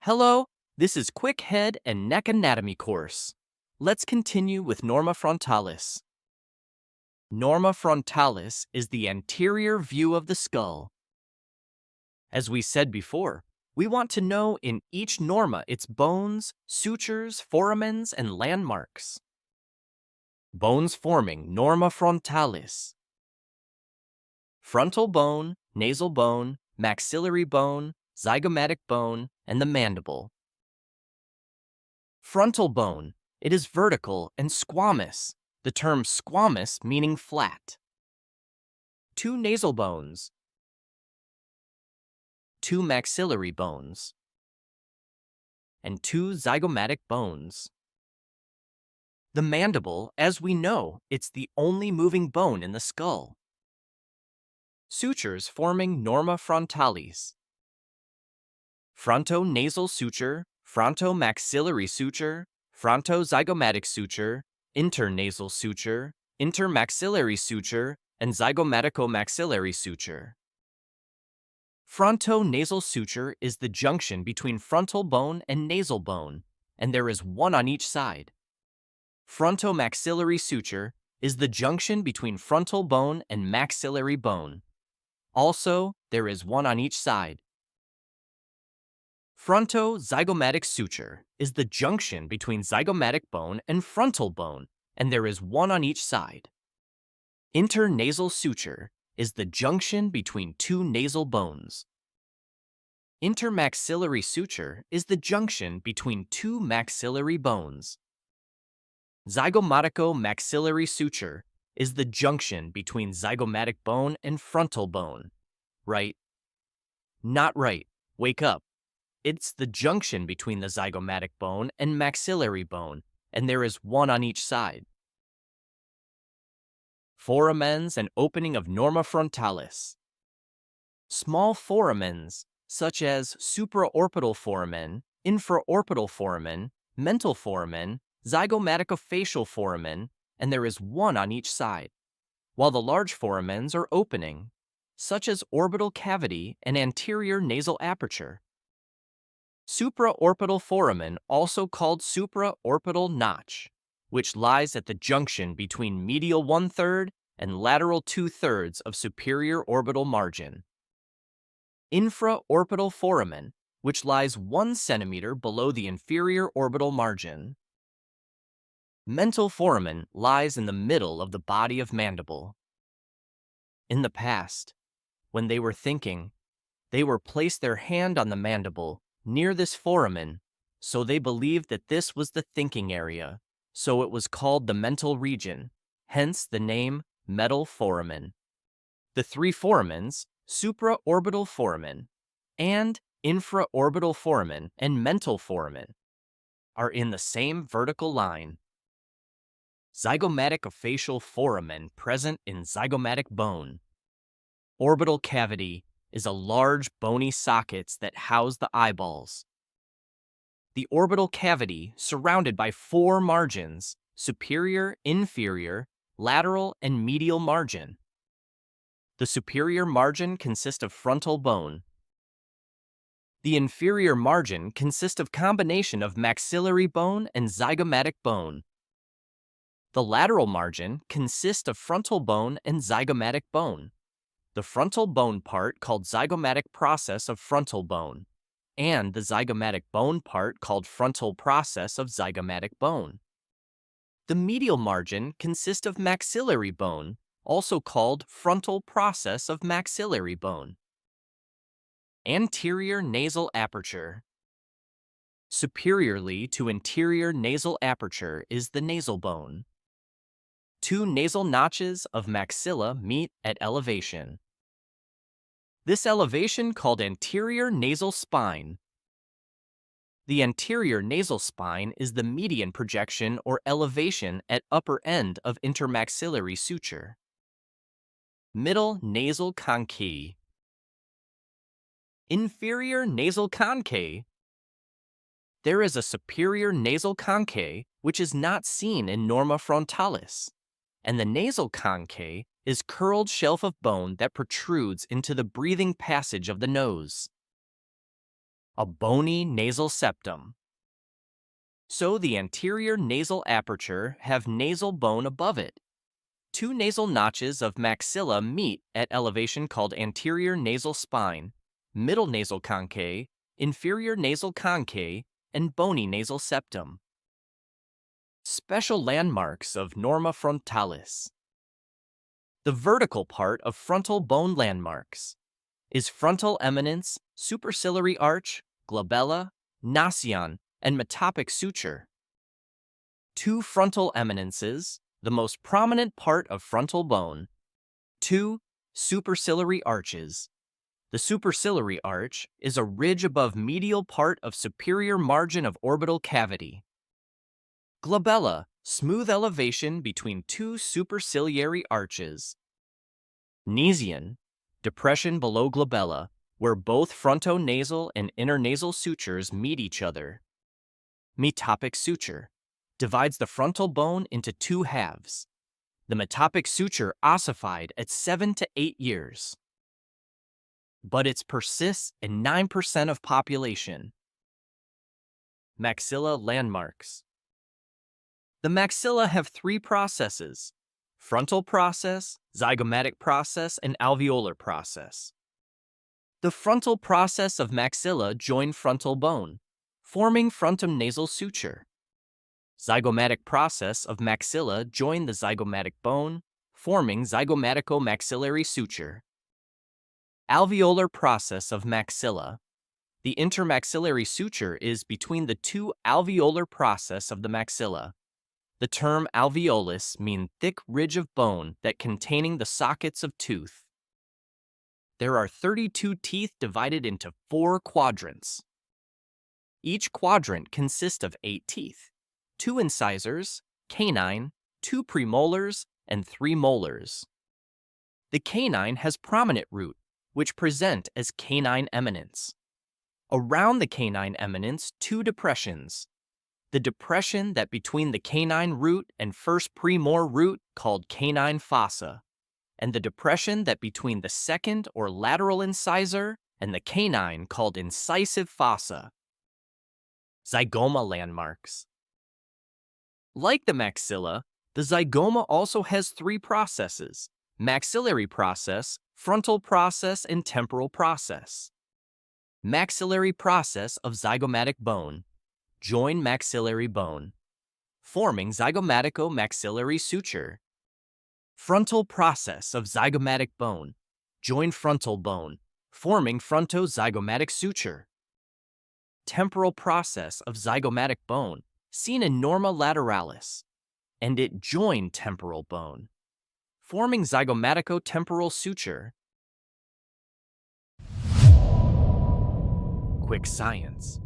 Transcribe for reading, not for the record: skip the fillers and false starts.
Hello, this is Quick Head and Neck Anatomy course. Let's continue with Norma frontalis. Norma frontalis is the anterior view of the skull. As we said before, we want to know in each norma its bones, sutures, foramens, and landmarks. Bones forming norma frontalis. Frontal bone, nasal bone, maxillary bone, zygomatic bone, and the mandible. Frontal bone. It is vertical and squamous, the term squamous meaning flat. Two nasal bones. Two maxillary bones. And two zygomatic bones. The mandible, as we know, it's the only moving bone in the skull. Sutures forming norma frontalis. Frontonasal suture, frontomaxillary suture, frontozygomatic suture, internasal suture, intermaxillary suture, and zygomaticomaxillary suture. Frontonasal suture is the junction between frontal bone and nasal bone, and there is one on each side. Frontomaxillary suture is the junction between frontal bone and maxillary bone. Also, there is one on each side. Frontozygomatic suture is the junction between zygomatic bone and frontal bone, and there is one on each side. Internasal suture is the junction between two nasal bones. Intermaxillary suture is the junction between two maxillary bones. Zygomaticomaxillary suture is the junction between zygomatic bone and frontal bone. Right? Not right. Wake up. It's the junction between the zygomatic bone and maxillary bone, and there is one on each side. Foramens and opening of norma frontalis. Small foramens, such as supraorbital foramen, infraorbital foramen, mental foramen, zygomaticofacial foramen, and there is one on each side, while the large foramens are opening, such as orbital cavity and anterior nasal aperture. Supraorbital foramen, also called supraorbital notch, which lies at the junction between medial 1/3 and lateral 2/3 of superior orbital margin. Infraorbital foramen, which lies 1 centimeter below the inferior orbital margin. Mental foramen lies in the middle of the body of mandible. In the past, when they were thinking, they were placed their hand on the mandible near this foramen, so they believed that this was the thinking area, so it was called the mental region, hence the name metal foramen. The three foramens, supraorbital foramen, and infraorbital foramen and mental foramen, are in the same vertical line. Zygomaticofacial foramen present in zygomatic bone. Orbital cavity is a large bony sockets that house the eyeballs. The orbital cavity surrounded by 4 margins, superior, inferior, lateral, and medial margin. The superior margin consists of frontal bone. The inferior margin consists of combination of maxillary bone and zygomatic bone. The lateral margin consists of frontal bone and zygomatic bone. The frontal bone part called zygomatic process of frontal bone, and the zygomatic bone part called frontal process of zygomatic bone. The medial margin consists of maxillary bone, also called frontal process of maxillary bone. Anterior nasal aperture. Superiorly to interior nasal aperture is the nasal bone. 2 nasal notches of maxilla meet at elevation. This elevation called anterior nasal spine. The anterior nasal spine is the median projection or elevation at upper end of intermaxillary suture. Middle nasal concave. Inferior nasal concave. There is a superior nasal concave which is not seen in norma frontalis, and the nasal concave is curled shelf of bone that protrudes into the breathing passage of the nose. A bony nasal septum. So the anterior nasal aperture have nasal bone above it. Two nasal notches of maxilla meet at elevation called anterior nasal spine, middle nasal conchae, inferior nasal conchae, and bony nasal septum. Special landmarks of Norma frontalis. The vertical part of frontal bone landmarks is frontal eminence, superciliary arch, glabella, nasion, and metopic suture. Two frontal eminences, the most prominent part of frontal bone. Two superciliary arches. The superciliary arch is a ridge above medial part of superior margin of orbital cavity. Glabella, smooth elevation between two superciliary arches. Nasion, depression below glabella, where both frontonasal and internasal sutures meet each other. Metopic suture, divides the frontal bone into two halves. The metopic suture ossified at 7 to 8 years. But it persists in 9% of population. Maxilla landmarks. The maxilla have three processes: frontal process, zygomatic process, and alveolar process. The frontal process of maxilla join frontal bone, forming frontonasal suture. Zygomatic process of maxilla join the zygomatic bone, forming zygomatico-maxillary suture. Alveolar process of maxilla. The intermaxillary suture is between the two alveolar process of the maxilla. The term alveolus means thick ridge of bone that containing the sockets of tooth. There are 32 teeth divided into 4 quadrants. Each quadrant consists of 8 teeth, 2 incisors, canine, 2 premolars, and 3 molars. The canine has prominent root, which present as canine eminence. Around the canine eminence, 2 depressions. The depression that between the canine root and first premolar root called canine fossa, and the depression that between the second or lateral incisor and the canine called incisive fossa. Zygoma landmarks. Like the maxilla, the zygoma also has 3 processes: maxillary process, frontal process, and temporal process. Maxillary process of zygomatic bone. Join maxillary bone, forming zygomatico-maxillary suture. Frontal process of zygomatic bone. Join frontal bone, forming frontozygomatic suture. Temporal process of zygomatic bone, seen in Norma lateralis, and it joined temporal bone, forming zygomatico-temporal suture. Quick science.